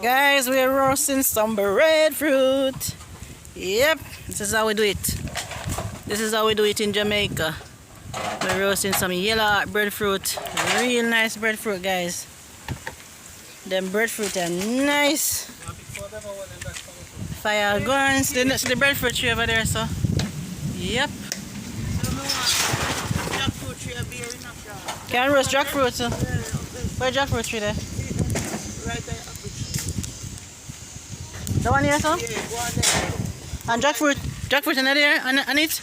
Guys, we're roasting some breadfruit. Yep, this is how we do it. This is how we do it in Jamaica. We're roasting some yellow breadfruit. Real nice breadfruit, guys. Them breadfruit are nice. Fire guns. The breadfruit tree over there, so. Yep. Can roast jackfruit, so. Where's jackfruit tree there? Right there. The one here, so? Yeah, go on there. And jackfruit another there, and it?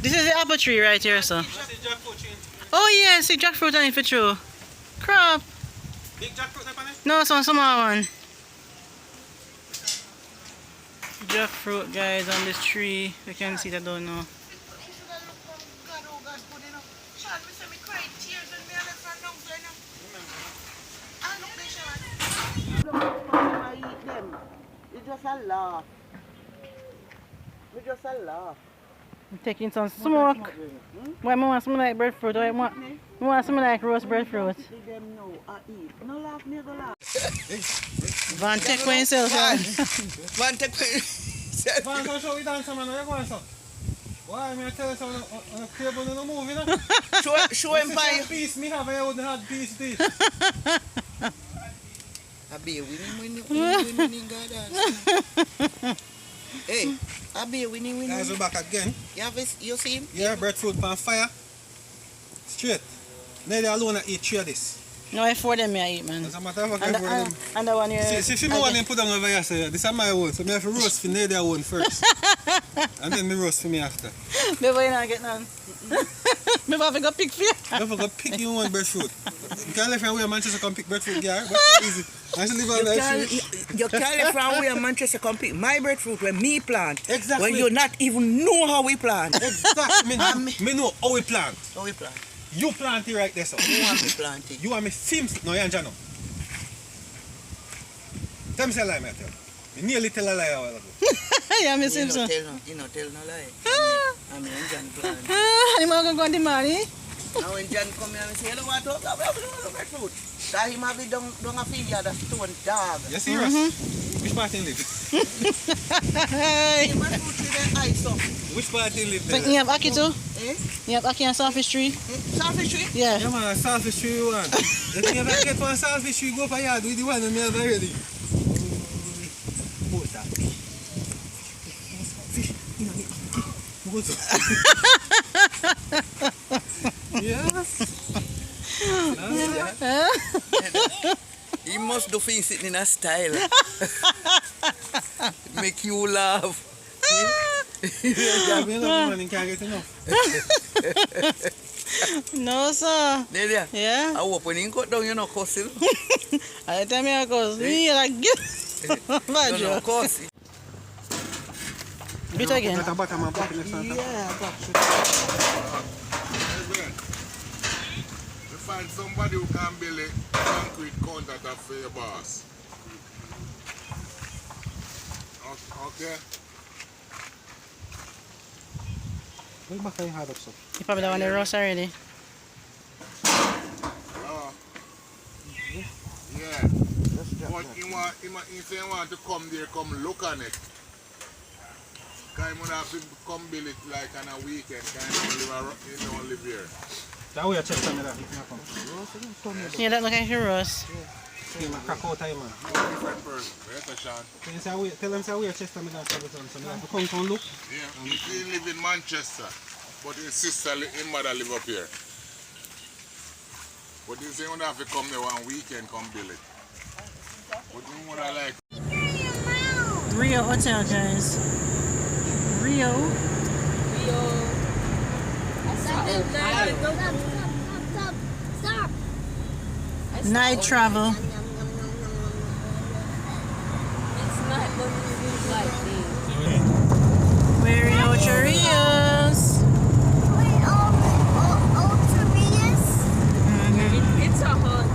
This is the apple tree right here, so. Oh yeah, see jackfruit on it for true. Crap. Big jackfruit on it? No, some small one. Jackfruit, guys, on this tree. You can see that down now. It's just a laugh. It's just a laugh. I'm taking some smoke. Why I want some like breadfruit? I want some like roast breadfruit. Them know I eat. No laugh, never laugh. Van take for himself. Van take for himself. Van, come show me dance, man. Where you going, sir? Why? I'm tell you something on the table in the movie, no? Show him by you. Piece me have, I wouldn't have piece this. I be a winning God. Hey, I be a winning. Guys, we're back again. You see him? Yeah, breadfruit on fire. Straight. Neither alone I eat 3 of this. No, I 4 them I eat, man. As a matter of fact, I 4 them. And the one here. See, if you want them put them over here, so this is my own. So I have to roast for neither one first. And then me roast for me after. Before you not get none. Before I go pick for you. Before I go pick you one breadfruit. You can't leave from where Manchester come pick breadfruit, yeah? That's easy. I should live on life. You can't live from where Manchester come pick my breadfruit when me plant. Exactly. When you not even know how we plant. Exactly. Me know how we plant. How we plant. You plant it right there, so. You want me plant it. You want me Sims? No, you ain't Jano. Tell me say a lie, man. You nearly tell a lie a while ago. Yeah, Miss Simpson. You know, tell no lie. I'm in John plant. You want to go on the money? Now when John come here and say, hello, what up? I have breadfruit. That him have it down a field, that stone dog. You serious? Which part in live? He must put the ice up. Which part in live? But you have Aki too? Eh? You have Aki and Saltfish tree? Saltfish tree? Yeah. Yeah, man, saltfish tree you want. If you ever get one saltfish tree, go for yard with the one and me have already. What's that? Fish. You know, what's that? Yes. He must do things sitting in a style. Make you laugh. Yeah, me love man, can't get enough. No, sir. Delia? Yeah? I hope when you cut down, you're not cussing. I tell me I go, me like You're not cussing. Do it again. Got a bottom and put it next time. Yeah, Find somebody who can build a concrete countertop for your boss. Okay? Look back at your hard up, so. You probably don't want the roast already. Yeah. But if you want to come there, come look on it. Because you have to come build it like on a weekend. Because you don't live here. That way you check some of that. If you come. Yeah, that look like your roast. Yeah, man, crack out time, man. Different person. Better, Sean. Tell them say we are Chester, me that's everything. So you have to come and look. Yeah. He live in Manchester. But his sister, his mother live up here. But he say you don't have to come there one weekend, come build it. But you know what I like? Rio Hotel, guys. Rio. Stop. Night travel. It's not going to be like this. We're in Ocharios. It's a hunt.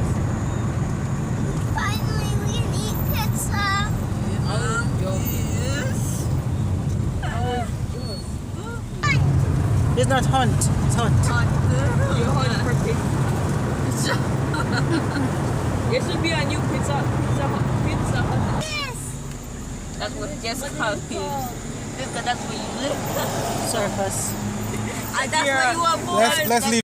Finally, we can eat pizza. It's not hunt, it's hunt. You hunt for pizza. There should be a new pizza hut. Yes. That's what it just called. Because that's where you live. Surface. And that's where you were born. Let's leave.